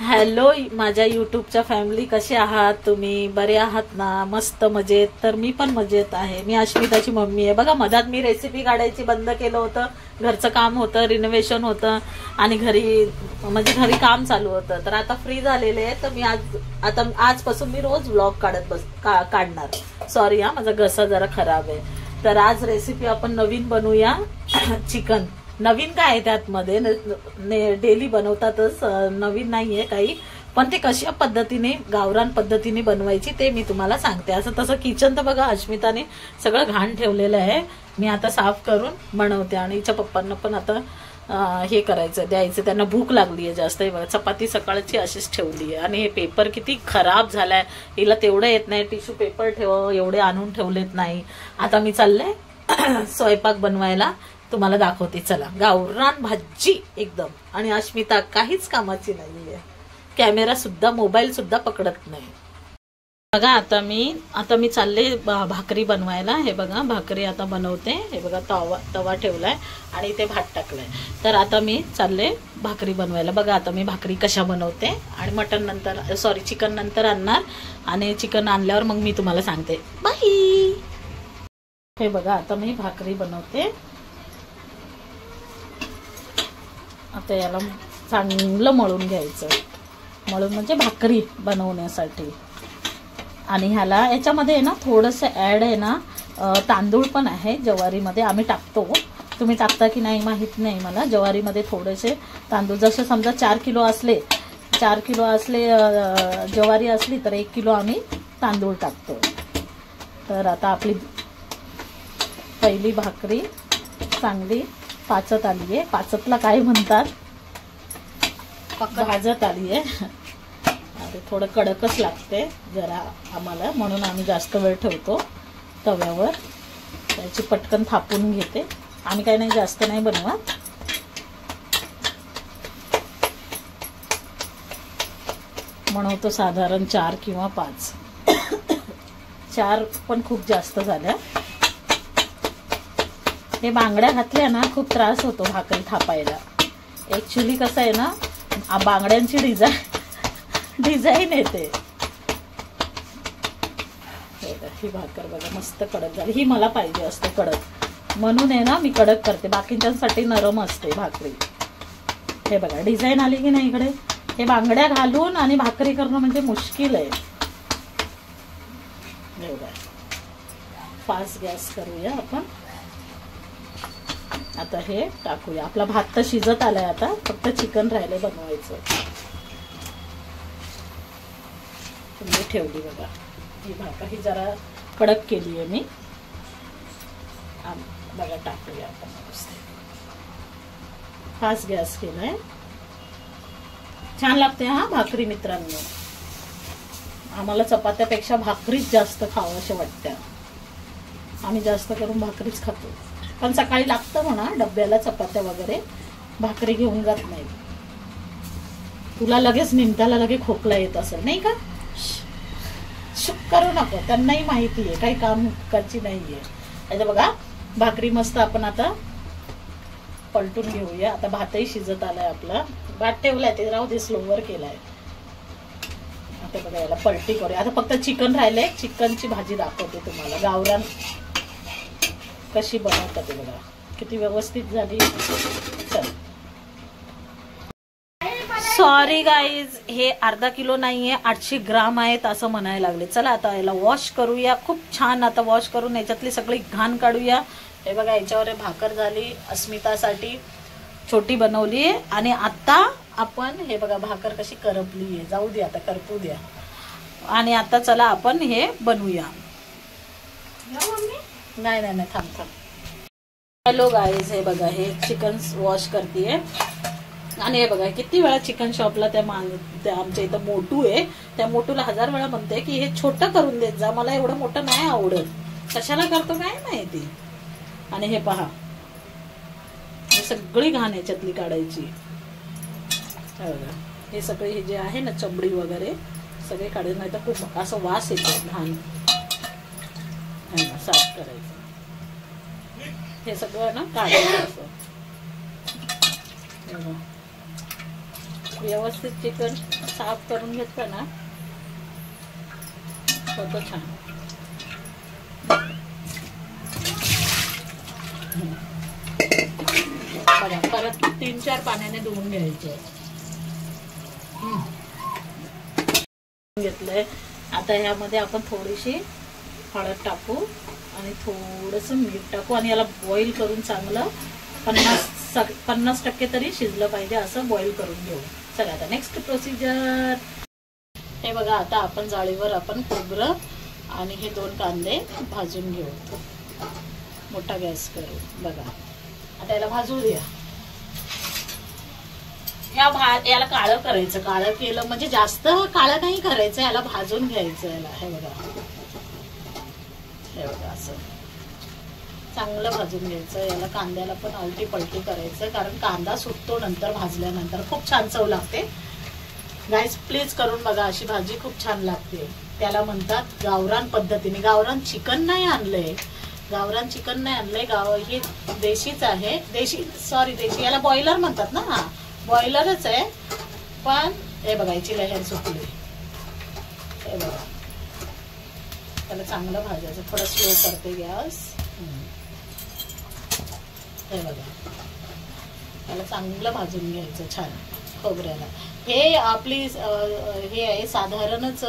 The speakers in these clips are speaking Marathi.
हॅलो माझ्या युट्यूबच्या फॅमिली, कसे आहात तुम्ही? बरे आहात ना? मस्त मजेत. तर मी पण मजेत आहे. मी अश्मिताची मम्मी आहे. बघा, मधात मी रेसिपी काढायची बंद केलं होतं. घरचं काम होतं, रिनोव्हेशन होतं आणि घरी काम चालू होतं. तर आता फ्री झालेले आहे. तर मी आजपासून मी रोज व्लॉग काढणार. सॉरी हा, माझा घसा जरा खराब आहे. तर आज रेसिपी आपण नवीन बनवूया. चिकन नवीन काय आहे त्यातमध्ये, डेली बनवतातच, नवीन नाहीये काही. पण ते कशा पद्धतीने, गावरान पद्धतीने बनवायची ते मी तुम्हाला सांगते. असं तसं किचन तर बघा अश्मिताने सगळं घाण ठेवलेलं आहे. मी आता साफ करून बनवते. आणि हिच्या पप्पांना पण आता हे करायचं, द्यायचं. त्यांना भूक लागली आहे जास्त. चपाती सकाळची अशीच ठेवली आहे. आणि हे पेपर किती खराब झालाय. हिला तेवढं येत नाही, टिश्यू पेपर एवढे आणून ठेवलेत नाही. आता मी चालले स्वयंपाक बनवायला. तुम्हाला दाखवते, चला. गावरान भाजी एकदम. आणि अश्मिता काहीच कामाची नाहीये. कॅमेरा सुद्धा, मोबाईल सुद्धा पकडत नाही. बघा, आता मी चालले भाकरी बनवायला. हे बघा, भाकरी आता बनवते. हे बघा, तवा ठेवलाय आणि इथे भात टाकलाय. तर आता मी चालले भाकरी बनवायला. बघा, आता मी भाकरी कशा बनवते. आणि चिकन नंतर आणणार. आणि चिकन आणल्यावर मग मी तुम्हाला सांगते. बाय. हे बघा, आता मी भाकरी बनवते. आता याला चांगलं मळून घ्यायचं. मळून म्हणजे भाकरी बनवण्यासाठी. आणि याच्यामध्ये आहे ना थोडंसं ॲड आहे ना, तांदूळ पण आहे ज्वारीमध्ये. आम्ही टाकतो, तुम्ही टाकता की नाही माहीत नाही मला. ज्वारीमध्ये थोडेसे तांदूळ, जसं समजा 4 किलो असले ज्वारी असली तर 1 किलो आम्ही तांदूळ टाकतो. तर आता आपली पहिली भाकरी चांगली पाचत आली आहे. पाचतला काय म्हणतात, भाजत आली आहे. आणि थोडं कडकच लागते जरा आम्हाला, म्हणून आम्ही जास्त वेळ ठेवतो तव्यावर. त्याची पटकन थापून घेते. आम्ही काही नाही, जास्त नाही बनवत. बनवतो साधारण 4 किंवा 5. 4 पण खूप जास्त झाल्या. हे बांगड्या घातल्या ना खूप त्रास होतो भाकरी थापायला. ऍक्च्युली कसं आहे ना, बांगड्यांची डिझाईन येते. ही भाकर बघा मस्त कडक झाली. ही मला पाहिजे असते कडक, म्हणून आहे ना मी कडक करते. बाकीच्यांसाठी नरम असते भाकरी. हे बघा, डिझाईन आली की नाही इकडे. हे बांगड्या घालून आणि भाकरी करणं म्हणजे मुश्किल आहे. हे बघा, फास्ट गॅस करूया आपण. आता हे टाकूया. आपला भात तर शिजत आलाय. आता फक्त चिकन राहिले बनवायचं. मी ठेवली बघा ही भाकर. ही जरा कडक केली आहे मी. बघा, टाकूया आपण. फास्ट गॅस केलाय. छान लागते हा भाकरी मित्रांनो. आम्हाला चपात्यापेक्षा भाकरीच जास्त खावंशे वाटत्या. आम्ही जास्त करून भाकरीच खातो. पण सकाळी लागतं म्हणा डब्याला चपात्या वगैरे. भाकरी घेऊन जात नाही. तुला लगेच निमताला लगेच खोकला येत असेल नाही का? शुक करू नको, त्यांनाही माहिती आहे काही काम करायची नाहीये. आता बघा, भाकरी मस्त आपण आता पलटून घेऊया. आता भातही शिजत आलाय आपला. भात ठेवलाय ते राहू दे, स्लोवर केलाय. आता बघा, याला पलटी करूया. आता फक्त चिकन राहिलंय. चिकनची भाजी दाखवते तुम्हाला गावरान कशी बनवतात ते बघा. किती व्यवस्थित झाली. चल, सॉरी गाईज, हे अर्धा किलो नाहीये, 800 ग्राम आहेत असं म्हणायला लागले. चला आता याला वॉश करूया. खूप छान आता वॉश करून याच्यातली सगळी घाण काढूया. हे बघा, याच्यावर भाकर झाली. अस्मितासाठी छोटी बनवली आहे. आणि आता आपण हे बघा भाकर कशी करपली आहे. जाऊ द्या, आता करपू द्या. आणि आता चला आपण हे बनवूया. नाही, थांब. हॅलो गाईज, हे बघा, हे चिकन वॉश करतेय. आणि हे बघा, किती वेळा चिकन शॉपला त्या आमच्या इथं मोटू आहे, त्या मोटूला 1000 वेळा म्हणते की हे छोटं करून देत जा, मला एवढं मोठं नाही आवडत. कशाला करतो काय माहिती. आणि हे पहा, सगळी घाण याच्यातली काढायची. हे सगळे हे जे आहे ना चमडी वगैरे सगळे काढायचं, नाही तर खूप असं वास येतो घाण. साफ करायचं. हे सगळं ना काढायचं असं. व्यवस्थित चिकन साफ करून घेतलं ना होतं छान. बघा परत 3-4 पाण्याने धुवून घ्यायचे. घेतलंय. आता ह्यामध्ये आपण थोडीशी हळद टाकू आणि थोडंसं मीठ टाकू आणि याला बॉईल करून चांगलं 50% तरी शिजलं पाहिजे असं बॉईल करून घेऊ. चला आता नेक्स्ट प्रोसिजर. हे बघा आता आपण जाळीवर आपण खोबरं आणि हे 2 कांदे भाजून घेऊ. मोठा गॅस करू. बघा आता याला भाजू द्या. याला काळं करायचं. काळं केलं म्हणजे जास्त काळं नाही करायचं, याला भाजून घ्यायचं याला. हे बघा असं चांगलं भाजून घ्यायचं. याला कांद्याला पण आलटी पलटी करायचं कारण कांदा सुटतो नंतर भाजल्यानंतर. खूप छान चव लागते. गाईस प्लीज करून बघा, अशी भाजी खूप छान लागते. त्याला म्हणतात गावरान पद्धतीने. गावरान चिकन नाही आणलंय, हे देशीच आहे. देशी याला बॉयलर म्हणतात ना. हा बॉयलरच आहे. पण हे बघा याची लहर सुटली. हे बघा त्याला चांगलं भाजायचं. थोडं स्लो करते गॅस. हे बघा त्याला चांगलं भाजून घ्यायचं छान खोबऱ्याला. हे आपली हे आहे साधारणच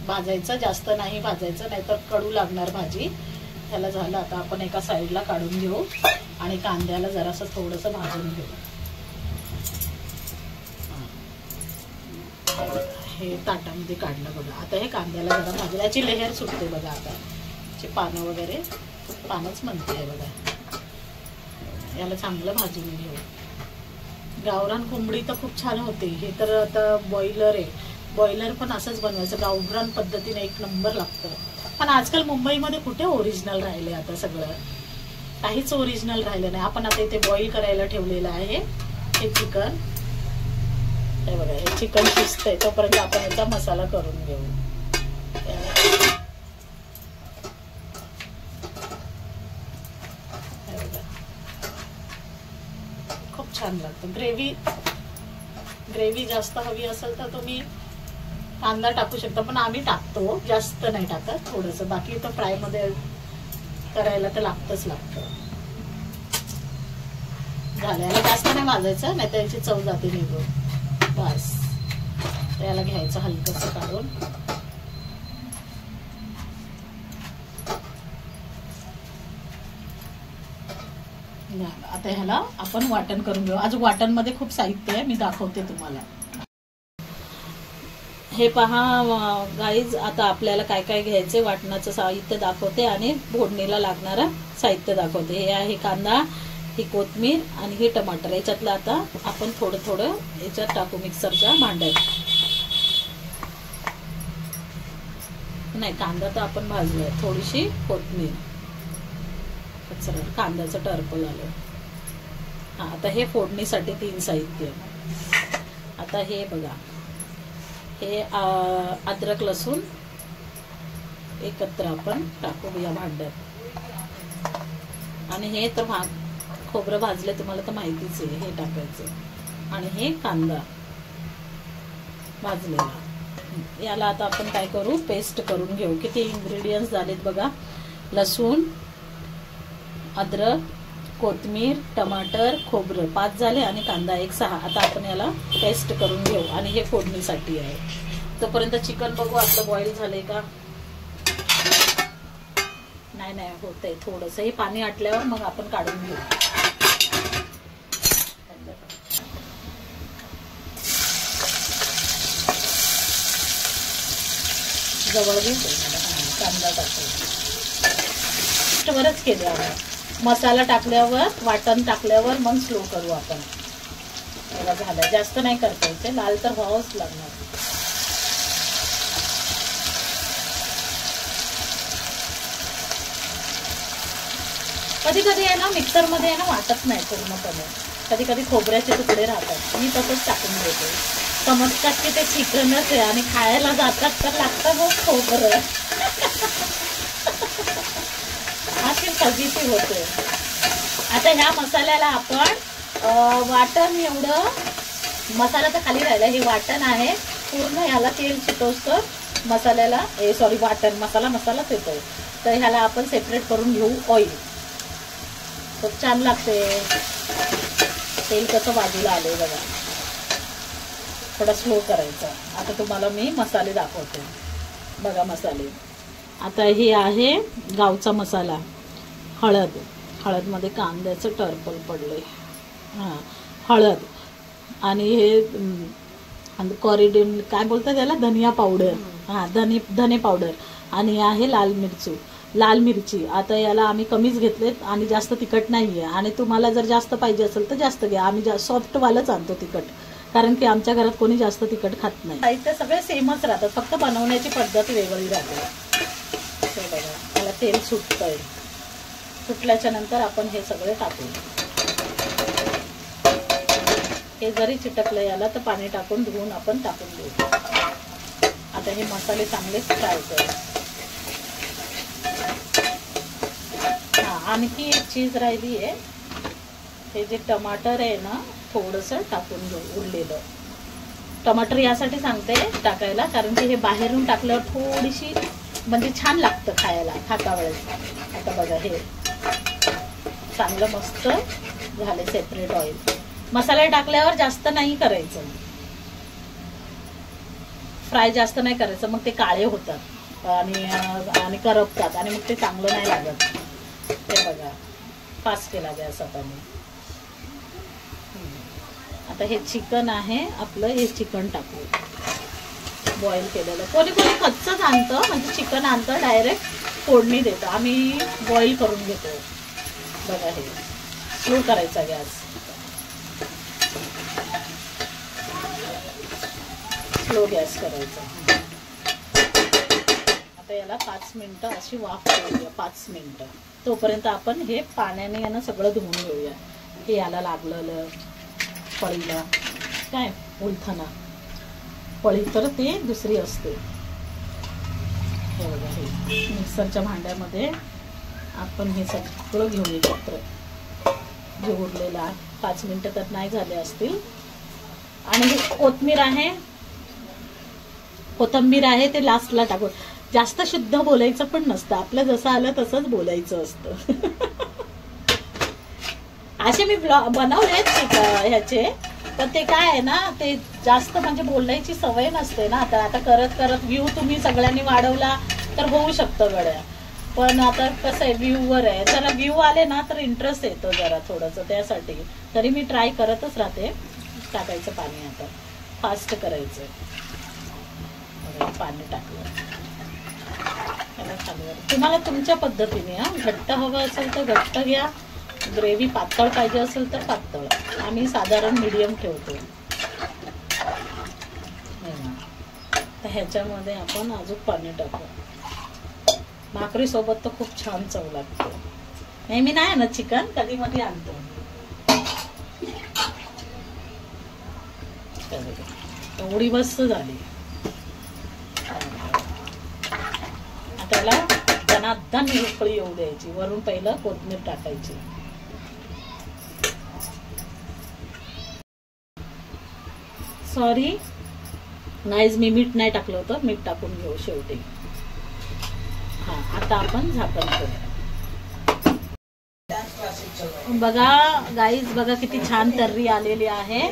भाजायचं, जास्त नाही भाजायचं नाहीतर कडू लागणार भाजी. त्याला झालं. आता आपण एका साईडला काढून घेऊ आणि कांद्याला जरासं थोडंसं भाजून घेऊ. हे ताटामध्ये काढलं बघा. आता हे कांद्याला जरा भाजलं. याची लेहर सुटते बघा. आता याची पानं वगैरे, पानच म्हणते बघा. याला चांगलं भाजून घेऊ. गावरान कोंबडी तर खूप छान होते. हे तर आता बॉयलर आहे. बॉयलर पण असंच बनवायचं गावरान पद्धतीने, 1 नंबर लागतं. पण आजकाल मुंबईमध्ये कुठे ओरिजिनल राहिले. आता सगळं काहीच ओरिजिनल राहिलं नाही. आपण आता इथे बॉईल करायला ठेवलेलं आहे हे चिकन. हे बघा हे चिकन शिजतंय तोपर्यंत आपण याचा मसाला करून घेऊ. खूप छान लागतं. ग्रेव्ही जास्त हवी असेल तर तुम्ही कांदा टाकू शकता, पण आम्ही टाकतो, जास्त नाही टाकत, थोडंसं. बाकी तर फ्राय मध्ये करायला तर लागतच लागतं. झाल्याला जास्त नाही भाजायचं नाही तर याची चव जाते निघून. बस त्याला घ्यायचं हलकंसं काढून. आता ह्याला आपण वाटण करून घेऊ. आज वाटण मध्ये खूप साहित्य आहे, मी दाखवते तुम्हाला. हे पहा गाईज, आता आपल्याला काय काय घ्यायचे वाटणाचं साहित्य दाखवते आणि फोडणीला लागणारं साहित्य दाखवते. हे आहे कांदा, ही कोथिंबीर आणि हे टमाटर. याच्यातलं आता आपण थोडं थोडं याच्यात टाकू मिक्सरच्या भांड्यात. नाही कांदा तर आपण भाजलाय. थोडीशी कोथिंबीर, कांद्याचं टर्पल आलं. हा आता हे फोडणीसाठी 3 साहित्य. आता हे बघा, हे अद्रक लसूण एकत्र आपण टाकू या भांड्यात. आणि हे तर खोबरं भाजले तुम्हाला तर माहितीच आहे, हे टाकायचं. आणि हे कांदा भाजलेला. याला आता आपण काय करू, पेस्ट करून घेऊ. किती इन्ग्रेडियंट्स झालेत बघा. लसूण, अद्रक, कोथिंबीर, टमाटर, खोबरं 5 झाले आणि कांदा 1 6. आता आपण याला पेस्ट करून घेऊ आणि हे फोडणीसाठी आहे. तोपर्यंत चिकन बघू आपलं बॉईल झालंय का. नाही होतंय थोडंसं. हे पाणी आटल्यावर मग आपण काढून घेऊ. जवळ घेऊ. कांदा टाकू वरच केले आपण. मसाला टाकल्यावर, वाटण टाकल्यावर मग स्लो करू आपण. झालं, जास्त नाही करता. लाल तर व्हावंच लागणार. कधी कधी आहे ना मिक्सर मध्ये आहे ना वाटत नाही पूर्णपणे. कधी कधी खोबऱ्याचे तुकडे राहतात. मी तसंच टाकून देते. समजतात की ते चिकनच आहे आणि खायला जातात तर लागतं मग खोबरं. अशी फजिती होते. आता ह्या मसाल्याला आपण वाटण एवढं मसाला तर खाली राहिला. हे वाटण आहे पूर्ण, ह्याला तेल सुटवतं मसाल्याला, सॉरी वाटण, मसालाच येतोय. तर ह्याला आपण सेपरेट करून घेऊ ऑइल. खूप छान लागते. तेल कसं बाजूला आलंय बघा. थोडा स्लो करायचा. आता तुम्हाला मी मसाले दाखवते बघा. मसाले आता हे आहे गावचा मसाला. हळदमध्ये कांद्याचं टर्पल पडलंय. हां, हळद. आणि हे कॉरिडन काय बोलतात त्याला, धनिया पावडर. हां, धने पावडर. आणि आहे लाल मिरची. आता याला आम्ही कमीच घेतलेत आणि जास्त तिखट नाही आहे. आणि तुम्हाला जर जास्त पाहिजे असेल तर जास्त घ्या. आम्ही सॉफ्टवालंच आणतो तिखट, कारण की आमच्या घरात कोणी जास्त तिखट खात नाही. साहित्य सगळे सेमच राहतात, फक्त बनवण्याची पद्धत वेगळी राहते. हे बघा, मला तेल सुटतंय. सुटल्याच्या नंतर आपण हे सगळे टाकू. हे जरी चिटकलं याला तर पाणी टाकून धुवून आपण टाकून देऊ. आता हे मसाले चांगले फ्राय करू. हां, आणखी एक चीज राहिली आहे. हे जे टमाटर आहे ना, थोडंसं टाकून घेऊ. उरलेलं टमाटर यासाठी सांगते टाकायला, कारण की हे बाहेरून टाकल्यावर थोडीशी म्हणजे छान लागतं खाता वेळेस. आता बघा, हे चांगलं मस्त झाले सेपरेट ऑइल. मसाले टाकल्यावर जास्त नाही करायचं, फ्राय जास्त नाही करायचं, मग ते काळे होतात आणि करपतात आणि मग ते चांगलं नाही लागत. हे बघा, फास्ट केला गॅस आता मी. आता हे चिकन आहे आपलं, हे चिकन टाकू बॉईल केलेलं. कोणी कच्चंच आणतं, म्हणजे चिकन आणतं डायरेक्ट फोडणी देतं. आम्ही बॉईल करून घेतो. बघा, हे स्लो करायचा गॅस, स्लो गॅस करायचा. आता याला 5 मिनिटं अशी वाफ करूया. 5 मिनिटं. तोपर्यंत आपण हे पाण्याने यानं सगळं धुवून घेऊया. हे याला लागलेलं पळीला काय उलथना पळी तर ते दुसरी असते. हे बघा, हे मिक्सरच्या भांड्यामध्ये आपण हे सगळं घेऊन एकत्र. जे उरलेला 5 मिनिटं तर नाही झाले असतील. आणि हे कोथिंबीर आहे ते लास्टला टाकू. जास्त शुद्ध बोलायचं पण नसतं, आपलं जसं आलं तसंच बोलायचं असतं. असे मी बनवलेत ह्याचे, पण ते काय आहे ना, ते जास्त म्हणजे बोलायची सवय नसते ना. आता करत व्ह्यू तुम्ही सगळ्यांनी वाढवला तर होऊ शकतं गड्या. पण आता कसं आहे, व्ह्यूवर आहे. जरा व्ह्यू आले ना तर इंटरेस्ट येतो जरा थोडंसं, त्यासाठी तरी मी ट्राय करतच राहते. टाकायचं पाणी, आता फास्ट करायचं. पाणी टाकलं त्याला खालीवर. तुम्हाला तुमच्या पद्धतीने, घट्ट हवं असेल तर घट्ट घ्या, ग्रेव्ही पातळ पाहिजे असेल तर पातळ. आम्ही साधारण मीडियम ठेवतो. तर ह्याच्यामध्ये आपण अजून पाणी टाकू. भाकरी सोबत तर खूप छान चव लागते. नेहमी नाही आणत चिकन, कधी मध्ये आणतो. एवढी मस्त झाली. त्याला दणादण उकळी येऊ द्यायची. वरून पहिलं कोथिंबीर टाकायची. सॉरी नाहीच, मी मीठ नाही टाकलं होतं, मीठ टाकून घेऊ शेवटी. हा, आता आपण झाकण करू. बघा गाईज, बघा किती छान तर्री आलेली आहे.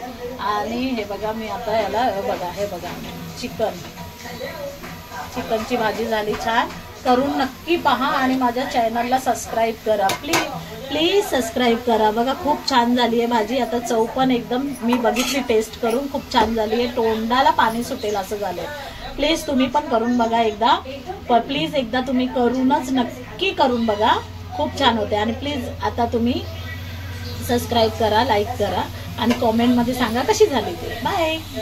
आणि हे बघा, मी आता याला बघा, हे बघा चिकनची भाजी झाली छान. करून नक्की पहा आणि माझ्या चॅनलला सबस्क्राईब करा. प्लीज सबस्क्राईब करा. बघा खूप छान झाली आहे भाजी. आता चव पण एकदम मी बघितली टेस्ट करून, खूप छान झाली आहे. तोंडाला पाणी सुटेल असं झालंय. प्लीज तुम्ही पण करून बघा एकदा. प्लीज एकदा तुम्ही नक्की करून बघा, खूप छान होते. आणि प्लीज आता तुम्ही सबस्क्राईब करा, लाईक करा आणि कॉमेंटमध्ये सांगा कशी झाली ते. बाय.